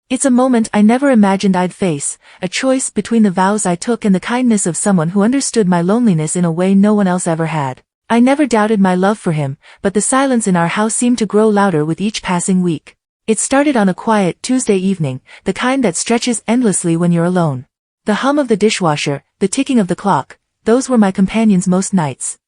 It's a moment I never imagined I'd face, a choice between the vows I took and the kindness of someone who understood my loneliness in a way no one else ever had. I never doubted my love for him, but the silence in our house seemed to grow louder with each passing week. It started on a quiet Tuesday evening, the kind that stretches endlessly when you're alone. The hum of the dishwasher, the ticking of the clock, those were my companions most nights.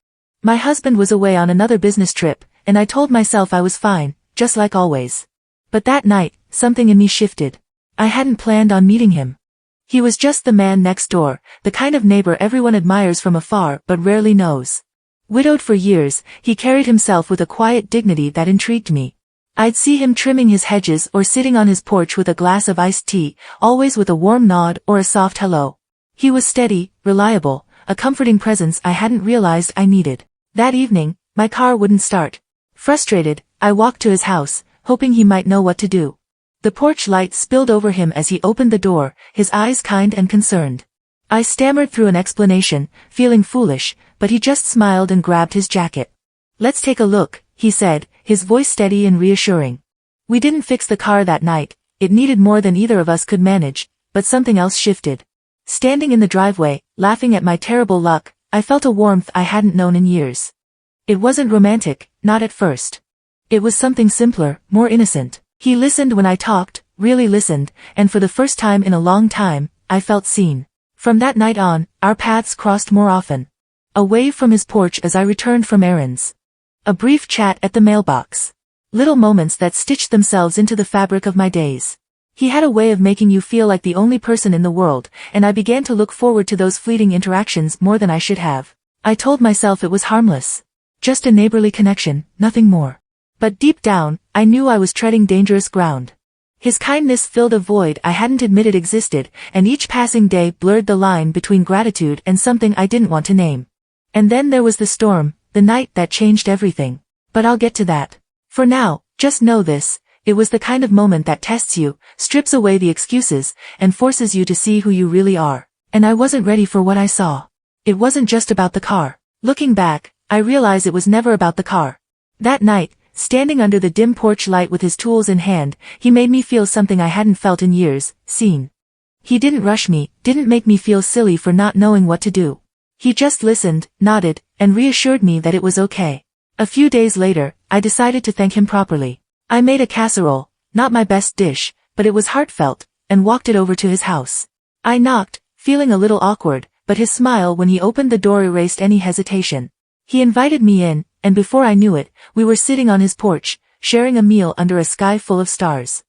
My husband was away on another business trip, and I told myself I was fine, just like always. But that night, something in me shifted. I hadn't planned on meeting him. He was just the man next door, the kind of neighbor everyone admires from afar but rarely knows. Widowed for years, he carried himself with a quiet dignity that intrigued me. I'd see him trimming his hedges or sitting on his porch with a glass of iced tea, always with a warm nod or a soft hello. He was steady, reliable, a comforting presence I hadn't realized I needed. That evening, my car wouldn't start. Frustrated, I walked to his house, hoping he might know what to do. The porch light spilled over him as he opened the door, his eyes kind and concerned. I stammered through an explanation, feeling foolish, but he just smiled and grabbed his jacket. "Let's take a look," he said, his voice steady and reassuring. We didn't fix the car that night, it needed more than either of us could manage, but something else shifted. Standing in the driveway, laughing at my terrible luck, I felt a warmth I hadn't known in years. It wasn't romantic, not at first. It was something simpler, more innocent. He listened when I talked, really listened, and for the first time in a long time, I felt seen. From that night on, our paths crossed more often. A wave from his porch as I returned from errands. A brief chat at the mailbox. Little moments that stitched themselves into the fabric of my days. He had a way of making you feel like the only person in the world, and I began to look forward to those fleeting interactions more than I should have. I told myself it was harmless. Just a neighborly connection, nothing more. But deep down, I knew I was treading dangerous ground. His kindness filled a void I hadn't admitted existed, and each passing day blurred the line between gratitude and something I didn't want to name. And then there was the storm, the night that changed everything. But I'll get to that. For now, just know this, it was the kind of moment that tests you, strips away the excuses, and forces you to see who you really are. And I wasn't ready for what I saw. It wasn't just about the car. Looking back, I realize it was never about the car. That night, standing under the dim porch light with his tools in hand, he made me feel something I hadn't felt in years, seen. He didn't rush me, didn't make me feel silly for not knowing what to do. He just listened, nodded, and reassured me that it was okay. A few days later, I decided to thank him properly. I made a casserole, not my best dish, but it was heartfelt, and walked it over to his house. I knocked, feeling a little awkward, but his smile when he opened the door erased any hesitation. He invited me in, and before I knew it, we were sitting on his porch, sharing a meal under a sky full of stars.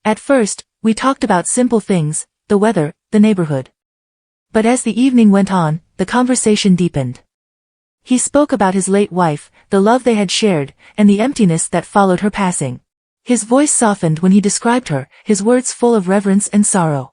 At first, we talked about simple things, the weather, the neighborhood. But as the evening went on, the conversation deepened. He spoke about his late wife, the love they had shared, and the emptiness that followed her passing. His voice softened when he described her, his words full of reverence and sorrow.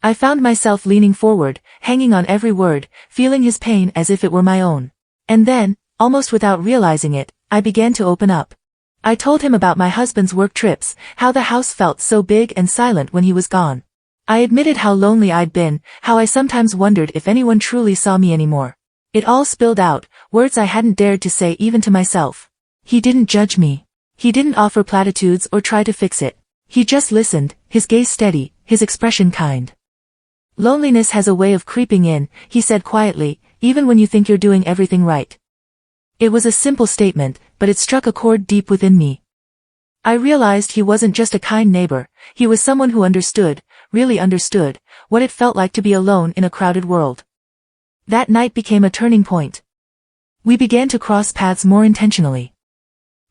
I found myself leaning forward, hanging on every word, feeling his pain as if it were my own. And then, almost without realizing it, I began to open up. I told him about my husband's work trips, how the house felt so big and silent when he was gone. I admitted how lonely I'd been, how I sometimes wondered if anyone truly saw me anymore. It all spilled out, words I hadn't dared to say even to myself. He didn't judge me. He didn't offer platitudes or try to fix it. He just listened, his gaze steady, his expression kind. "Loneliness has a way of creeping in," he said quietly, "even when you think you're doing everything right." It was a simple statement, but it struck a chord deep within me. I realized he wasn't just a kind neighbor, he was someone who understood, really understood, what it felt like to be alone in a crowded world. That night became a turning point. We began to cross paths more intentionally.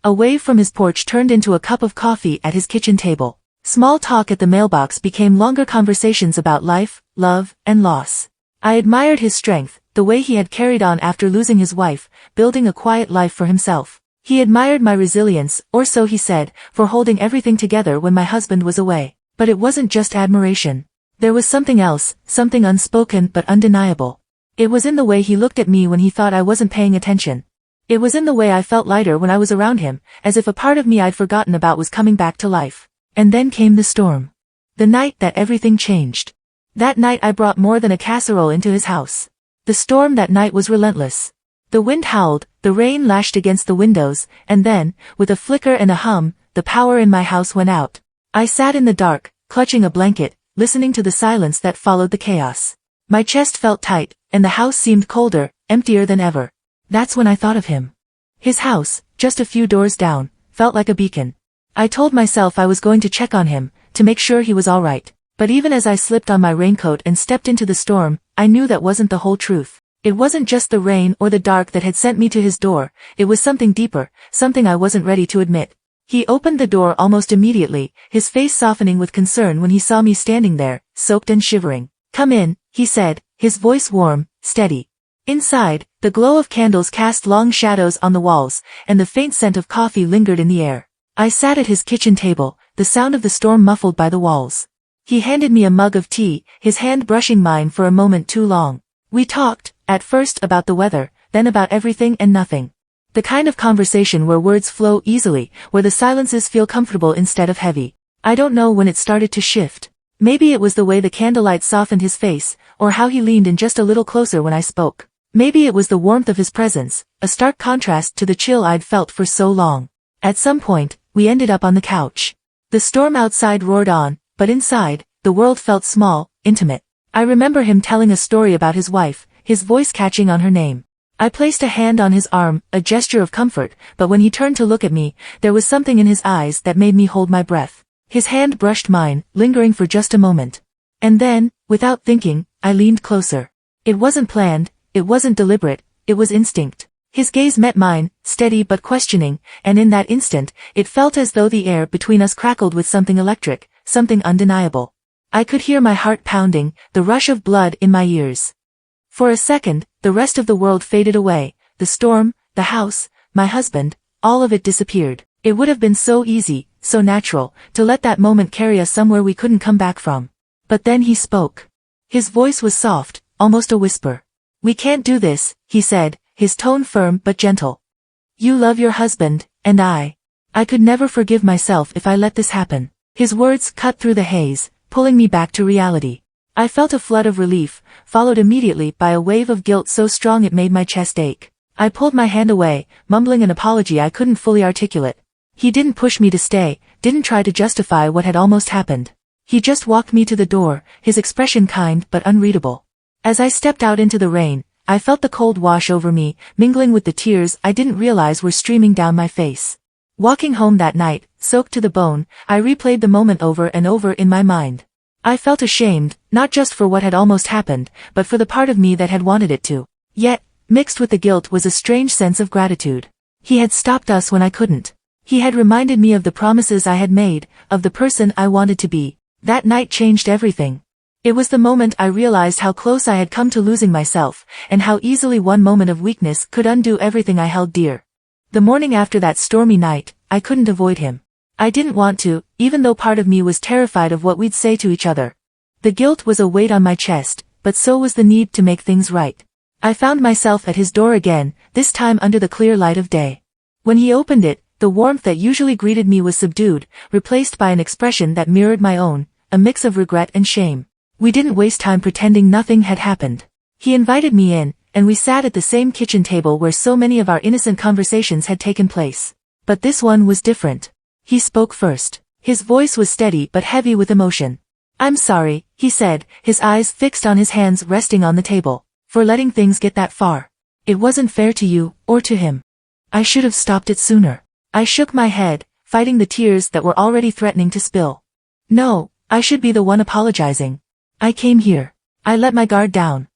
A wave from his porch turned into a cup of coffee at his kitchen table. Small talk at the mailbox became longer conversations about life, love, and loss. I admired his strength, the way he had carried on after losing his wife, building a quiet life for himself. He admired my resilience, or so he said, for holding everything together when my husband was away. But it wasn't just admiration. There was something else, something unspoken but undeniable. It was in the way he looked at me when he thought I wasn't paying attention. It was in the way I felt lighter when I was around him, as if a part of me I'd forgotten about was coming back to life. And then came the storm. The night that everything changed. That night I brought more than a casserole into his house. The storm that night was relentless. The wind howled, the rain lashed against the windows, and then, with a flicker and a hum, the power in my house went out. I sat in the dark, clutching a blanket, listening to the silence that followed the chaos. My chest felt tight, and the house seemed colder, emptier than ever. That's when I thought of him. His house, just a few doors down, felt like a beacon. I told myself I was going to check on him, to make sure he was all right. But even as I slipped on my raincoat and stepped into the storm, I knew that wasn't the whole truth. It wasn't just the rain or the dark that had sent me to his door, it was something deeper, something I wasn't ready to admit. He opened the door almost immediately, his face softening with concern when he saw me standing there, soaked and shivering. "Come in," he said, his voice warm, steady. Inside, the glow of candles cast long shadows on the walls, and the faint scent of coffee lingered in the air. I sat at his kitchen table, the sound of the storm muffled by the walls. He handed me a mug of tea, his hand brushing mine for a moment too long. We talked, at first about the weather, then about everything and nothing. The kind of conversation where words flow easily, where the silences feel comfortable instead of heavy. I don't know when it started to shift. Maybe it was the way the candlelight softened his face, or how he leaned in just a little closer when I spoke. Maybe it was the warmth of his presence, a stark contrast to the chill I'd felt for so long. At some point, we ended up on the couch. The storm outside roared on, but inside, the world felt small, intimate. I remember him telling a story about his wife, his voice catching on her name. I placed a hand on his arm, a gesture of comfort, but when he turned to look at me, there was something in his eyes that made me hold my breath. His hand brushed mine, lingering for just a moment. And then, without thinking, I leaned closer. It wasn't planned, it wasn't deliberate, it was instinct. His gaze met mine, steady but questioning, and in that instant, it felt as though the air between us crackled with something electric, something undeniable. I could hear my heart pounding, the rush of blood in my ears. For a second, the rest of the world faded away, the storm, the house, my husband, all of it disappeared. It would have been so easy, so natural, to let that moment carry us somewhere we couldn't come back from. But then he spoke. His voice was soft, almost a whisper. "We can't do this," he said, his tone firm but gentle. "You love your husband, and I could never forgive myself if I let this happen." His words cut through the haze, pulling me back to reality. I felt a flood of relief, followed immediately by a wave of guilt so strong it made my chest ache. I pulled my hand away, mumbling an apology I couldn't fully articulate. He didn't push me to stay, didn't try to justify what had almost happened. He just walked me to the door, his expression kind but unreadable. As I stepped out into the rain, I felt the cold wash over me, mingling with the tears I didn't realize were streaming down my face. Walking home that night, soaked to the bone, I replayed the moment over and over in my mind. I felt ashamed, not just for what had almost happened, but for the part of me that had wanted it to. Yet, mixed with the guilt was a strange sense of gratitude. He had stopped us when I couldn't. He had reminded me of the promises I had made, of the person I wanted to be. That night changed everything. It was the moment I realized how close I had come to losing myself, and how easily one moment of weakness could undo everything I held dear. The morning after that stormy night, I couldn't avoid him. I didn't want to, even though part of me was terrified of what we'd say to each other. The guilt was a weight on my chest, but so was the need to make things right. I found myself at his door again, this time under the clear light of day. When he opened it, the warmth that usually greeted me was subdued, replaced by an expression that mirrored my own, a mix of regret and shame. We didn't waste time pretending nothing had happened. He invited me in, and we sat at the same kitchen table where so many of our innocent conversations had taken place. But this one was different. He spoke first. His voice was steady but heavy with emotion. "I'm sorry," he said, his eyes fixed on his hands resting on the table, "for letting things get that far. It wasn't fair to you, or to him. I should have stopped it sooner." I shook my head, fighting the tears that were already threatening to spill. "No, I should be the one apologizing. I came here. I let my guard down.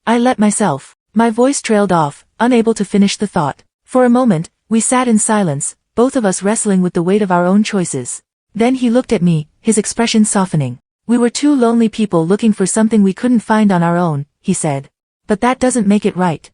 I let myself." My voice trailed off, unable to finish the thought. For a moment, we sat in silence, both of us wrestling with the weight of our own choices. Then he looked at me, his expression softening. "We were two lonely people looking for something we couldn't find on our own," he said. "But that doesn't make it right."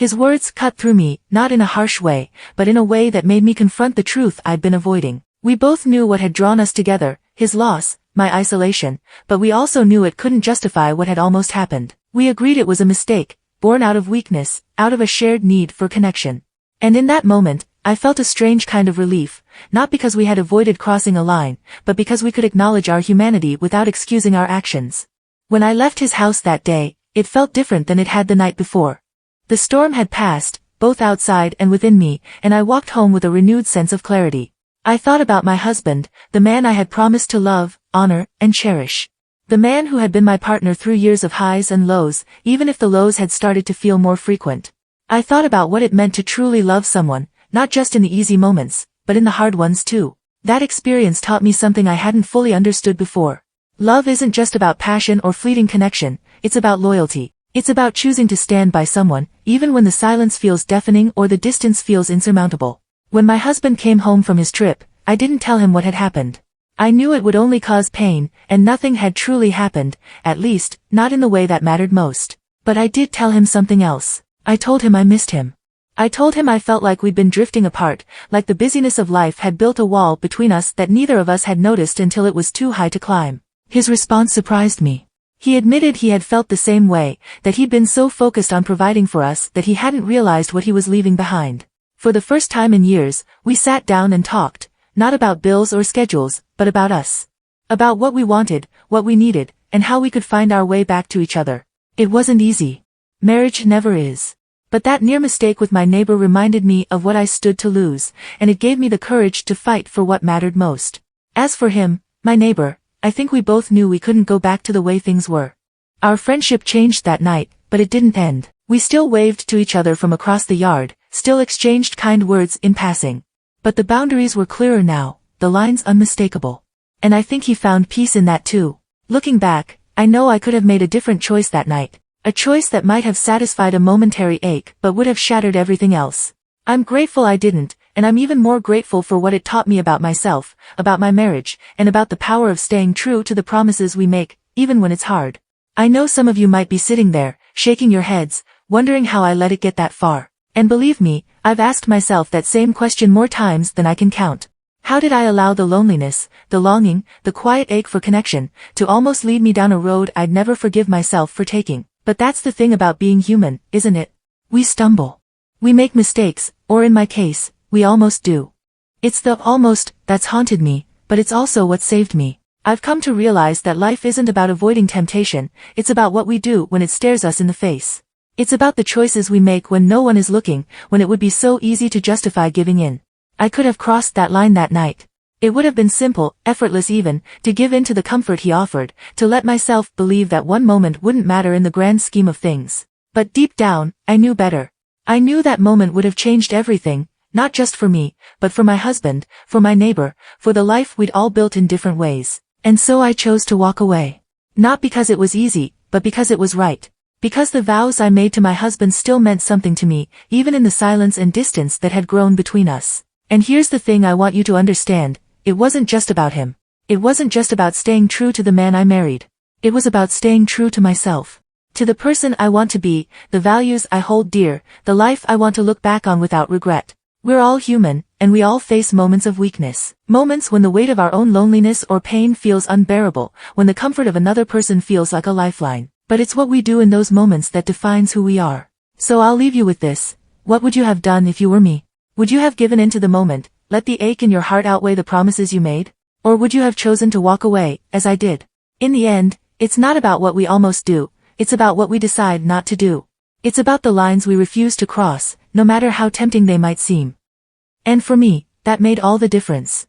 His words cut through me, not in a harsh way, but in a way that made me confront the truth I'd been avoiding. We both knew what had drawn us together, his loss, my isolation, but we also knew it couldn't justify what had almost happened. We agreed it was a mistake, born out of weakness, out of a shared need for connection. And in that moment, I felt a strange kind of relief, not because we had avoided crossing a line, but because we could acknowledge our humanity without excusing our actions. When I left his house that day, it felt different than it had the night before. The storm had passed, both outside and within me, and I walked home with a renewed sense of clarity. I thought about my husband, the man I had promised to love, honor, and cherish. The man who had been my partner through years of highs and lows, even if the lows had started to feel more frequent. I thought about what it meant to truly love someone, not just in the easy moments, but in the hard ones too. That experience taught me something I hadn't fully understood before. Love isn't just about passion or fleeting connection, it's about loyalty. It's about choosing to stand by someone, even when the silence feels deafening or the distance feels insurmountable. When my husband came home from his trip, I didn't tell him what had happened. I knew it would only cause pain, and nothing had truly happened, at least, not in the way that mattered most. But I did tell him something else. I told him I missed him. I told him I felt like we'd been drifting apart, like the busyness of life had built a wall between us that neither of us had noticed until it was too high to climb. His response surprised me. He admitted he had felt the same way, that he'd been so focused on providing for us that he hadn't realized what he was leaving behind. For the first time in years, we sat down and talked, not about bills or schedules, but about us. About what we wanted, what we needed, and how we could find our way back to each other. It wasn't easy. Marriage never is. But that near mistake with my neighbor reminded me of what I stood to lose, and it gave me the courage to fight for what mattered most. As for him, my neighbor, I think we both knew we couldn't go back to the way things were. Our friendship changed that night, but it didn't end. We still waved to each other from across the yard, still exchanged kind words in passing. But the boundaries were clearer now, the lines unmistakable. And I think he found peace in that too. Looking back, I know I could have made a different choice that night. A choice that might have satisfied a momentary ache but would have shattered everything else. I'm grateful I didn't, and I'm even more grateful for what it taught me about myself, about my marriage, and about the power of staying true to the promises we make, even when it's hard. I know some of you might be sitting there, shaking your heads, wondering how I let it get that far. And believe me, I've asked myself that same question more times than I can count. How did I allow the loneliness, the longing, the quiet ache for connection, to almost lead me down a road I'd never forgive myself for taking? But that's the thing about being human, isn't it? We stumble. We make mistakes, or in my case, we almost do. It's the almost that's haunted me, but it's also what saved me. I've come to realize that life isn't about avoiding temptation, it's about what we do when it stares us in the face. It's about the choices we make when no one is looking, when it would be so easy to justify giving in. I could have crossed that line that night. It would have been simple, effortless even, to give in to the comfort he offered, to let myself believe that one moment wouldn't matter in the grand scheme of things. But deep down, I knew better. I knew that moment would have changed everything, not just for me, but for my husband, for my neighbor, for the life we'd all built in different ways. And so I chose to walk away. Not because it was easy, but because it was right. Because the vows I made to my husband still meant something to me, even in the silence and distance that had grown between us. And here's the thing I want you to understand, it wasn't just about him. It wasn't just about staying true to the man I married. It was about staying true to myself. To the person I want to be, the values I hold dear, the life I want to look back on without regret. We're all human, and we all face moments of weakness. Moments when the weight of our own loneliness or pain feels unbearable, when the comfort of another person feels like a lifeline. But it's what we do in those moments that defines who we are. So I'll leave you with this. What would you have done if you were me? Would you have given in to the moment, let the ache in your heart outweigh the promises you made? Or would you have chosen to walk away, as I did? In the end, it's not about what we almost do, it's about what we decide not to do. It's about the lines we refuse to cross, no matter how tempting they might seem. And for me, that made all the difference.